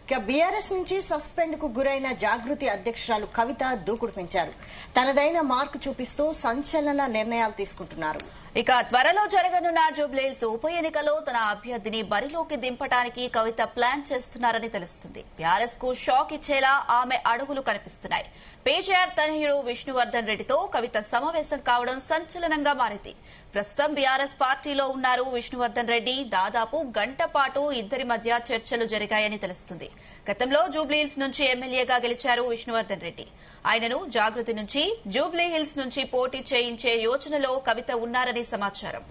ఇక బీఆర్ఎస్ నుంచి సస్పెండ్ కు గురైన జాగృతి అధ్యక్షురాలు కవిత దూకుడు పెంచారు. తనదైన మార్కు చూపిస్తూ సంచలన నిర్ణయాలు తీసుకుంటున్నారు. ఇక త్వరలో జరగనున్న జూబ్లీహిల్స్ ఉప ఎన్నికలో తన అభ్యర్థిని బరిలోకి దింపడానికి కవిత ప్లాన్ చేస్తున్నారని తెలుస్తుంది. బీఆర్ఎస్ కు షాక్ ఇచ్చేలా ఆమె అడుగులు కనిపిస్తున్నాయి. పేజీఆర్ తనయుడు విష్ణువర్ధన్ రెడ్డితో కవిత సమావేశం కావడం సంచలనంగా మారింది. ప్రస్తుతం బీఆర్ఎస్ పార్టీలో ఉన్నారు విష్ణువర్ధన్ రెడ్డి. దాదాపు గంట పాటు ఇద్దరి మధ్య చర్చలు జరిగాయని తెలుస్తుంది. గతంలో జూబ్లీహిల్స్ నుంచి ఎమ్మెల్యేగా గెలిచారు విష్ణువర్ధన్ రెడ్డి. ఆయనను జాగృతి నుంచి జూబ్లీహిల్స్ నుంచి పోటీ చేయించే యోచనలో కవిత ఉన్నారని సమాచారం.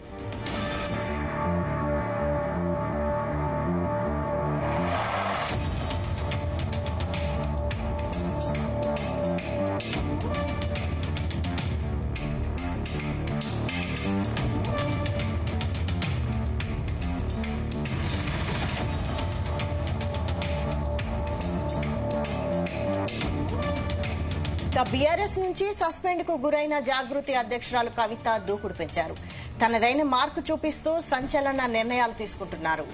బీఆర్ఎస్ నుంచి సస్పెండ్ కు గురైన జాగృతి అధ్యక్షురాలు కవిత దూకుడు పెంచారు. తనదైన మార్కు చూపిస్తూ సంచలన నిర్ణయాలు తీసుకుంటున్నారు.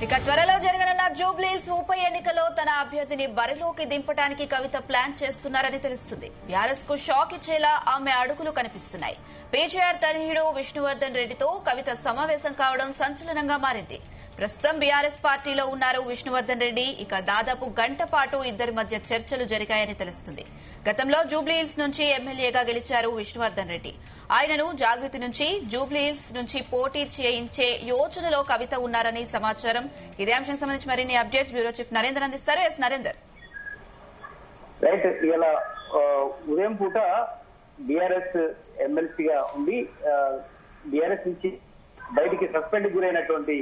ఇక త్వరలో జరగనున్న జూబ్లీహిల్స్ ఉప ఎన్నికలో తన అభ్యర్థిని బరిలోకి దింపడానికి కవిత ప్లాన్ చేస్తున్నారని తెలుస్తుంది. బీఆర్ఎస్ కు షాక్ ఇచ్చేలా ఆమె అడుగులు కనిపిస్తున్నాయి. పేజీఆర్ తనయుడు విష్ణువర్ధన్ రెడ్డితో కవిత సమావేశం కావడం సంచలనంగా మారింది. ప్రస్తుతం బీఆర్ఎస్ పార్టీలో ఉన్నారు విష్ణువర్ధన్ రెడ్డి. ఇక దాదాపు గంట పాటు ఇద్దరి మధ్య చర్చలు జరిగాయని తెలుస్తుంది. గతంలో జూబ్లీహిల్స్ నుంచి ఎమ్మెల్యేగా గెలిచారు విష్ణువర్ధన్ రెడ్డి. ఆయనను జాగృతి నుంచి జూబ్లీహిల్స్ నుంచి పోటీ చేయించే యోచనలో కవిత ఉన్నారని సమాచారం. ఇదే అంశానికి సంబంధించి మరిన్ని అప్డేట్స్ బ్యూరో చీఫ్ నరేందర్ అందిస్తారు. ఎస్ నరేందర్. రైట్, ఇలా ఉదయం పూట బీఆర్ఎస్ ఎమ్మెల్సీగా ఉండి బీఆర్ఎస్ నుంచి బయటికి సస్పెండ్ గురైనటువంటి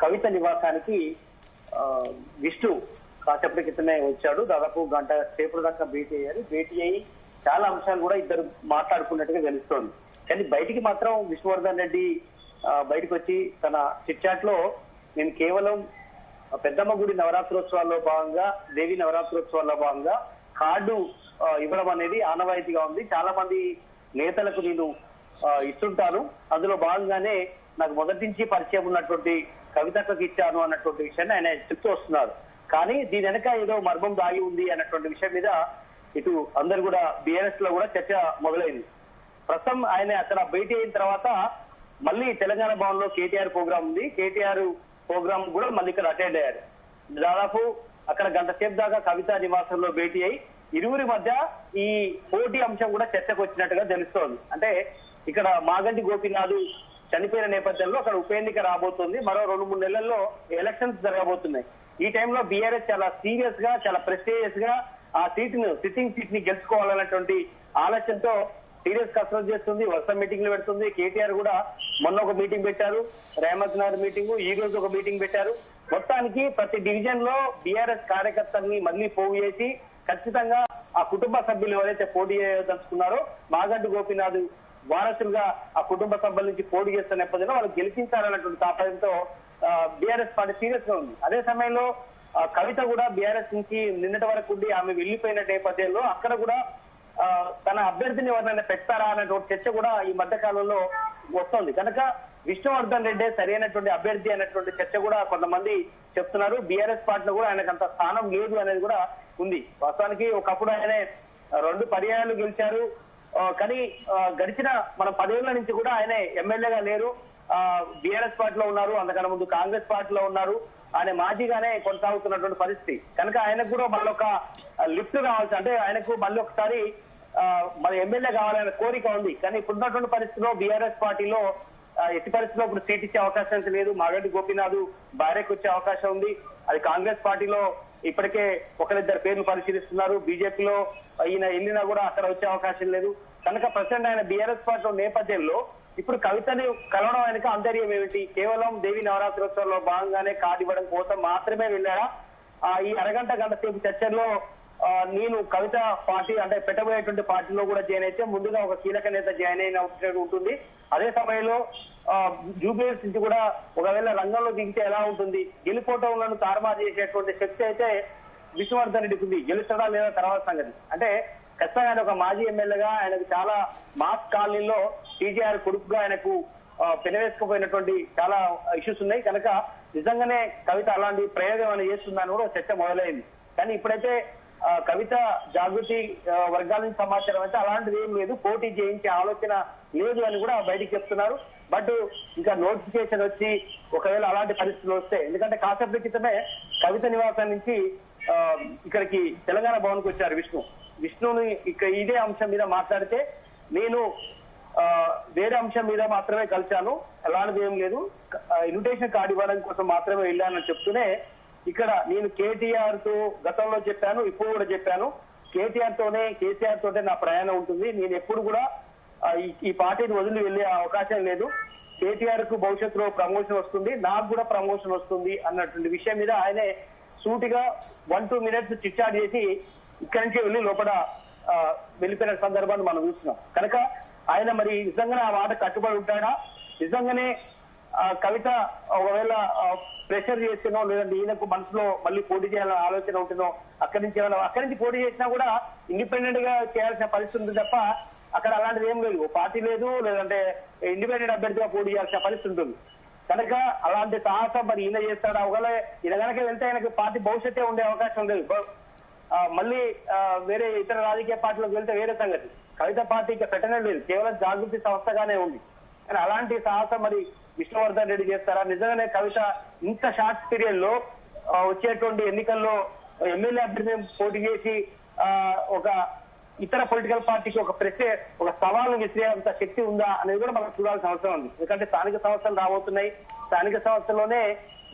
కవిత నివాసానికి విష్ణు కాసేపటి క్రితమే వచ్చాడు. దాదాపు గంట సేపటి దాకా భేటీ అయ్యారు. భేటీ అయ్యి చాలా అంశాలు కూడా ఇద్దరు మాట్లాడుకున్నట్టుగా తెలుస్తోంది. కానీ బయటికి మాత్రం విష్ణువర్ధన్ రెడ్డి బయటకు వచ్చి తన చిట్చాట్ లో నేను కేవలం పెద్దమ్మ గుడి నవరాత్రోత్సవాల్లో భాగంగా, దేవి నవరాత్రోత్సవాల్లో భాగంగా కార్డు ఇవ్వడం అనేది ఆనవాయితీగా ఉంది. చాలా మంది నేతలకు నేను ఇస్తుంటాను. అందులో భాగంగానే నాకు మొదటి నుంచి పరిచయం ఉన్నటువంటి కవితకు ఇచ్చాను అన్నటువంటి విషయాన్ని ఆయన చెప్తూ వస్తున్నారు. కానీ దీని వెనక ఏదో మర్మం దాగి ఉంది అన్నటువంటి విషయం మీద ఇటు అందరు కూడా బీఆర్ఎస్ లో కూడా చర్చ మొదలైంది. ప్రస్తుతం ఆయన అక్కడ భేటీ అయిన తర్వాత మళ్ళీ తెలంగాణ భవన్ లో కేటీఆర్ ప్రోగ్రామ్ ఉంది. కేటీఆర్ ప్రోగ్రామ్ కూడా మళ్ళీ ఇక్కడ అటెండ్ అయ్యారు. దాదాపు అక్కడ గంట సేపు దాకా కవిత నివాసంలో భేటీ అయి ఇరువురి మధ్య ఈ పోటీ అంశం కూడా చర్చకు వచ్చినట్టుగా తెలుస్తోంది. అంటే ఇక్కడ మాగంటి గోపీనాథ్ చనిపోయిన నేపథ్యంలో అక్కడ ఉప ఎన్నిక రాబోతుంది. మరో 2-3 నెలల్లో ఎలక్షన్స్ జరగబోతున్నాయి. ఈ టైంలో బీఆర్ఎస్ చాలా సీరియస్ గా, చాలా ప్రెస్టీజియస్ గా ఆ సిట్టింగ్ సీట్ ని గెలుచుకోవాలన్నటువంటి ఆలోచనతో సీరియస్ కసరత్తు చేస్తుంది. వరుస మీటింగ్లు పెడుతుంది. కేటీఆర్ కూడా మొన్న ఒక మీటింగ్ పెట్టారు, రేవంత్ నాయుడు మీటింగ్, ఈ రోజు ఒక మీటింగ్ పెట్టారు. మొత్తానికి ప్రతి డివిజన్ లో బీఆర్ఎస్ కార్యకర్తల్ని మళ్ళీ పోగు చేసి ఖచ్చితంగా ఆ కుటుంబ సభ్యులు ఎవరైతే పోటీ చేయదలుచుకున్నారో మాగంటి గోపీనాథ్ వారసులుగా ఆ కుటుంబ సభ్యుల నుంచి పోటీ చేస్తున్న నేపథ్యంలో వాళ్ళు గెలిపించాలన్నటువంటి తాపయంతో బీఆర్ఎస్ పార్టీ సీరియస్ గా ఉంది. అదే సమయంలో కవిత కూడా బీఆర్ఎస్ నుంచి నిన్నటి వరకు ఉండి ఆమె వెళ్లిపోయిన నేపథ్యంలో అక్కడ కూడా తన అభ్యర్థిని ఎవరినైనా పెడతారా అన్నటువంటి చర్చ కూడా ఈ మధ్య కాలంలో వస్తోంది. కనుక విష్ణువర్ధన్ రెడ్డి సరైనటువంటి అభ్యర్థి అన్నటువంటి చర్చ కూడా కొంతమంది చెప్తున్నారు. బీఆర్ఎస్ పార్టీలో కూడా ఆయనకు అంత స్థానం లేదు అనేది కూడా ఉంది. వాస్తవానికి ఒకప్పుడు ఆయన 2 పర్యాయాలు గెలిచారు. కానీ గడిచిన మన 10 ఏళ్ల నుంచి కూడా ఆయన ఎమ్మెల్యేగా లేరు. బీఆర్ఎస్ పార్టీలో ఉన్నారు. అంతకన్నా ముందు కాంగ్రెస్ పార్టీలో ఉన్నారు. ఆయన మాజీగానే కొనసాగుతున్నటువంటి పరిస్థితి. కనుక ఆయనకు కూడా మళ్ళీ ఒక లిఫ్ట్ కావాల్సి, అంటే ఆయనకు మళ్ళీ ఒకసారి మన ఎమ్మెల్యే కావాలనే కోరిక ఉంది. కానీ ఇప్పుడున్నటువంటి పరిస్థితిలో బీఆర్ఎస్ పార్టీలో ఎట్టి పరిస్థితిలో ఇప్పుడు సీట్ ఇచ్చే అవకాశం లేదు. మాగంటి గోపీనాథ్ భార్యకు వచ్చే అవకాశం ఉంది. అది కాంగ్రెస్ పార్టీలో ఇప్పటికే 1-2 పేర్లు పరిశీలిస్తున్నారు. బీజేపీలో ఈయన వెళ్ళినా కూడా అక్కడ వచ్చే అవకాశం లేదు. కనుక ప్రజెంట్ ఆయన బీఆర్ఎస్ పార్టీ నేపథ్యంలో ఇప్పుడు కవితని కలవడం ఆయనకు ఆంతర్యం ఏమిటి? కేవలం దేవి నవరాత్రోత్సవంలో భాగంగానే కార్డు ఇవ్వడం కోసం మాత్రమే వెళ్ళారా? ఈ గంట సేపు చర్చల్లో నేను కవిత పార్టీ అంటే పెట్టబోయేటువంటి పార్టీలో కూడా జాయిన్ అయితే ముందుగా ఒక కీలక నేత జాయిన్ అయిన ఉంటుంది. అదే సమయంలో జూబ్లీహిల్స్ నుంచి కూడా ఒకవేళ రంగంలో దిగితే ఎలా ఉంటుంది? గెలిపోవటంలో తారుమారు చేసేటువంటి శక్తి అయితే విష్ణువర్ధన్ రెడ్డికి ఉంది. గెలుస్తాడా లేదా తర్వాత సంగతి. అంటే ఖచ్చితంగా ఆయన ఒక మాజీ ఎమ్మెల్యేగా ఆయనకు చాలా మాస్ కాలనీలో టీజీఆర్ కొడుకుగా ఆయనకు పెనవేసుకుపోయినటువంటి చాలా ఇష్యూస్ ఉన్నాయి. కనుక నిజంగానే కవిత అలాంటి ప్రయోగం అని చేస్తుందని కూడా చర్చ మొదలైంది. కానీ ఇప్పుడైతే కవిత జాగృతి వర్గాల నుంచి సమాచారం అయితే అలాంటిది ఏం లేదు, పోటీ చేయించే ఆలోచన లేదు అని కూడా బయటికి చెప్తున్నారు. బట్ ఇంకా నోటిఫికేషన్ వచ్చి ఒకవేళ అలాంటి పరిస్థితులు వస్తే, ఎందుకంటే కాసేపటి క్రితమే కవిత నివాసం నుంచి ఇక్కడికి తెలంగాణ భవన్ కు వచ్చారు విష్ణుని ఇక్కడ ఇదే అంశం మీద మాట్లాడితే, నేను వేరే అంశం మీద మాత్రమే కలిశాను, అలాంటిది ఏం లేదు, ఇన్విటేషన్ కార్డు ఇవ్వడం కోసం మాత్రమే వెళ్ళానని చెప్తూనే, ఇక్కడ నేను కేటీఆర్ తో గతంలో చెప్పాను, ఇప్పుడు కూడా చెప్పాను, కేటీఆర్ తోనే నా ప్రయాణం ఉంటుంది, నేను ఎప్పుడు కూడా ఈ పార్టీని వదిలి వెళ్లే అవకాశం లేదు, కేటీఆర్ కు భవిష్యత్తులో ప్రమోషన్ వస్తుంది, నాకు కూడా ప్రమోషన్ వస్తుంది అన్నటువంటి విషయం మీద ఆయనే సూటిగా 1-2 minutes చిట్చాట్ చేసి ఇక్కడి నుంచి వెళ్లి లోపల వెళ్ళిపోయిన సందర్భాన్ని మనం చూస్తున్నాం. కనుక ఆయన మరి నిజంగానే ఆ మాట కట్టుబడి ఉంటాడా, నిజంగానే కవిత ఒకవేళ ప్రెషర్ చేస్తేనో లేదంటే ఈయనకు మనసులో మళ్ళీ పోటీ చేయాలనే ఆలోచన ఉంటుందో, అక్కడి నుంచి పోటీ చేసినా కూడా ఇండిపెండెంట్ గా చేయాల్సిన పరిస్థితి ఉంది తప్ప అక్కడ అలాంటిది ఏం లేదు, పార్టీ లేదు, లేదంటే ఇండిపెండెంట్ అభ్యర్థిగా పోటీ చేయాల్సిన పరిస్థితి ఉంటుంది. కనుక అలాంటి సాహసం మరి ఈయన చేస్తాడు. ఒకవేళ ఈయన కనుక వెళ్తే ఆయనకు పార్టీ భవిష్యత్తే ఉండే అవకాశం లేదు. మళ్ళీ వేరే ఇతర రాజకీయ పార్టీలకు వెళ్తే వేరే సంగతి. కవిత పార్టీకి పెట్టనే లేదు, కేవలం జాగృతి సంస్థగానే ఉంది. కానీ అలాంటి సాహసం మరి విష్ణువర్ధన్ రెడ్డి చేస్తారా? నిజంగానే కవిత ఇంత షార్ట్ పీరియడ్ లో వచ్చేటువంటి ఎన్నికల్లో ఎమ్మెల్యే అభ్యర్థి పోటీ చేసి ఒక ఇతర పొలిటికల్ పార్టీకి ఒక సవాలు విసిరేంత శక్తి ఉందా అనేది కూడా మనం చూడాల్సిన అవసరం ఉంది. ఎందుకంటే స్థానిక సంస్థలు రాబోతున్నాయి, స్థానిక సంస్థల్లోనే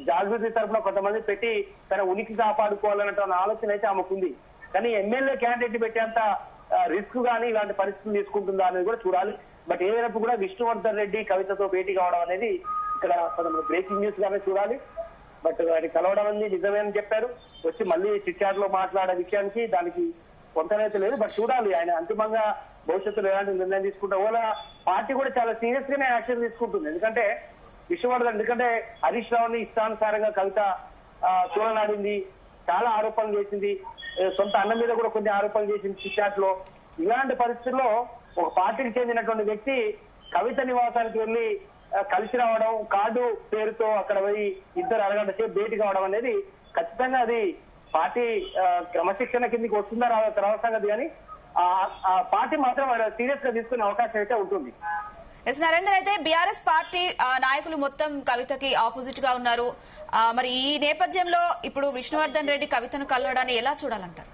జాగృతి తరఫున కొంతమంది పెట్టి తన ఉనికి కాపాడుకోవాలన్న ఆలోచన అయితే ఆమెకుంది. కానీ ఎమ్మెల్యే క్యాండిడేట్ పెట్టేంత రిస్క్ గానీ ఇలాంటి పరిస్థితులు తీసుకుంటుందా అనేది కూడా చూడాలి. బట్ ఏదైనప్పుడు కూడా విష్ణువర్ధన్ రెడ్డి కవితతో భేటీ కావడం అనేది ఇక్కడ బ్రేకింగ్ న్యూస్ గానే చూడాలి. బట్ ఆయన కలవడం అనేది నిజమే అని చెప్పారు. వచ్చి మళ్ళీ చిట్చాట్ లో మాట్లాడే విషయానికి దానికి కొంతనైతే లేదు. బట్ చూడాలి ఆయన అంతిమంగా భవిష్యత్తులో ఎలాంటి నిర్ణయం తీసుకుంటా. ఓలా పార్టీ కూడా చాలా సీరియస్ గానే యాక్షన్ తీసుకుంటుంది. ఎందుకంటే విష్ణువర్ధన్, ఎందుకంటే హరీష్ రావుని ఇష్టానుసారంగా కవిత తోలనాడింది, చాలా ఆరోపణలు చేసింది, సొంత అన్న మీద కూడా కొన్ని ఆరోపణలు చేసింది చిట్చాట్ లో. ఇలాంటి పరిస్థితుల్లో ఒక పార్టీకి చెందినటువంటి వ్యక్తి కవిత నివాసానికి వెళ్లి కలిసి రావడం, కార్డు పేరుతో అక్కడ పోయి 2 అరగంట సేపు భేటీ కావడం అనేది ఖచ్చితంగా అది పార్టీ క్రమశిక్షణ కిందకి వస్తుందా రావ సంగతి. కానీ ఆ పార్టీ మాత్రం సీరియస్ గా తీసుకునే అవకాశం అయితే ఉంటుంది. ఎస్ నరేందర్, అయితే బీఆర్ఎస్ పార్టీ నాయకులు మొత్తం కవితకి ఆపోజిట్ గా ఉన్నారు. మరి ఈ నేపథ్యంలో ఇప్పుడు విష్ణువర్ధన్ రెడ్డి కవితను కలవడాన్ని ఎలా చూడాలంటారు?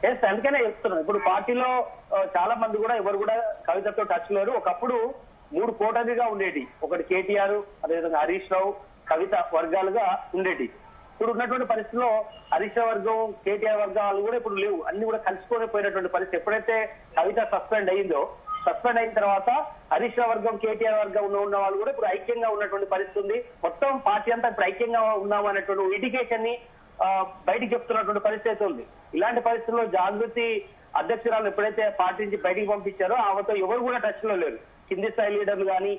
ఎస్, అందుకనే చెప్తున్నాను. ఇప్పుడు పార్టీలో చాలా మంది కూడా ఎవరు కూడా కవితతో టచ్ లేరు. ఒకప్పుడు 3 కోటరీగా ఉండేది, ఒకటి కేటీఆర్, అదేవిధంగా హరీష్ రావు, కవిత వర్గాలుగా ఉండేది. ఇప్పుడు ఉన్నటువంటి పరిస్థితిలో హరీష్ రావు వర్గం, కేటీఆర్ వర్గాలు కూడా ఇప్పుడు లేవు, అన్ని కూడా కలిసిపోయి పోయినటువంటి పరిస్థితి. ఎప్పుడైతే కవిత సస్పెండ్ అయిన తర్వాత హరీష్ రావు వర్గం, కేటీఆర్ వర్గం ఉన్న వాళ్ళు కూడా ఇప్పుడు ఐక్యంగా ఉన్నటువంటి పరిస్థితి ఉంది. మొత్తం పార్టీ అంతా ఇప్పుడు ఐక్యంగా ఉన్నాం అనేటువంటి ఇండికేషన్ ని బయటికి చెప్తున్నటువంటి పరిస్థితి ఉంది. ఇలాంటి పరిస్థితుల్లో జాగృతి అధ్యక్షురాలు ఎప్పుడైతే పార్టీ నుంచి బయటికి పంపించారో ఆమెతో ఎవరు కూడా టచ్ లో లేరు. కింది స్థాయి లీడర్లు కానీ,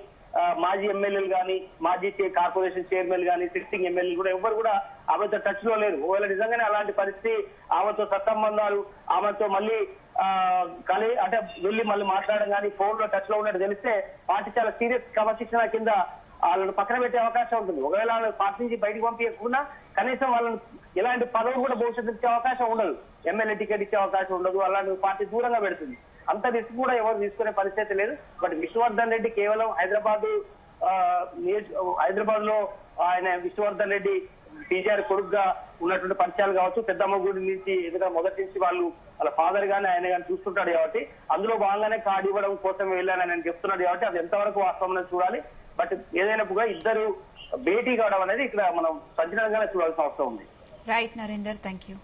మాజీ ఎమ్మెల్యేలు కానీ, మాజీ కార్పొరేషన్ చైర్మన్ కానీ, సిట్టింగ్ ఎమ్మెల్యేలు కూడా ఎవరు కూడా ఆమెతో టచ్ లో లేరు. ఒకవేళ నిజంగానే అలాంటి పరిస్థితి, ఆమెతో సత్సంబంధాలు, ఆమెతో మళ్ళీ అంటే వెళ్ళి మళ్ళీ మాట్లాడడం కానీ, ఫోన్ లో టచ్ లో ఉన్నట్టు తెలిస్తే పార్టీ చాలా సీరియస్ క్రమశిక్షణ కింద వాళ్ళని పక్కన పెట్టే అవకాశం ఉంటుంది. ఒకవేళ వాళ్ళని పార్టీ నుంచి బయటకు పంపించకుండా కనీసం వాళ్ళని ఎలాంటి పదవులు కూడా భవిష్యత్తు ఇచ్చే అవకాశం ఉండదు, ఎమ్మెల్యే టికెట్ ఇచ్చే అవకాశం ఉండదు, అలాంటి పార్టీ దూరంగా పెడుతుంది. అంత రిస్క్ కూడా ఎవరు తీసుకునే పరిస్థితి లేదు. బట్ విష్ణువర్ధన్ రెడ్డి కేవలం హైదరాబాద్ లో ఆయన విష్ణువర్ధన్ రెడ్డి టీజీఆర్ కొడుకుగా ఉన్నటువంటి పరిచయాలు కావచ్చు, పెద్దమ్మ గుడి నుంచి ఎందుకంటే మొదటి నుంచి వాళ్ళ ఫాదర్ గానీ ఆయన కానీ చూస్తుంటాడు కాబట్టి అందులో భాగంగానే కార్డు ఇవ్వడం కోసం వెళ్ళానని ఆయన చెప్తున్నాడు కాబట్టి అది ఎంతవరకు వాస్తవం చూడాలి. బట్ ఏదైనప్పుడు ఇద్దరు భేటీ కావడం అనేది ఇక్కడ మనం సంచలనంగానే చూడాల్సిన అవసరం ఉంది. Right Narender, thank you.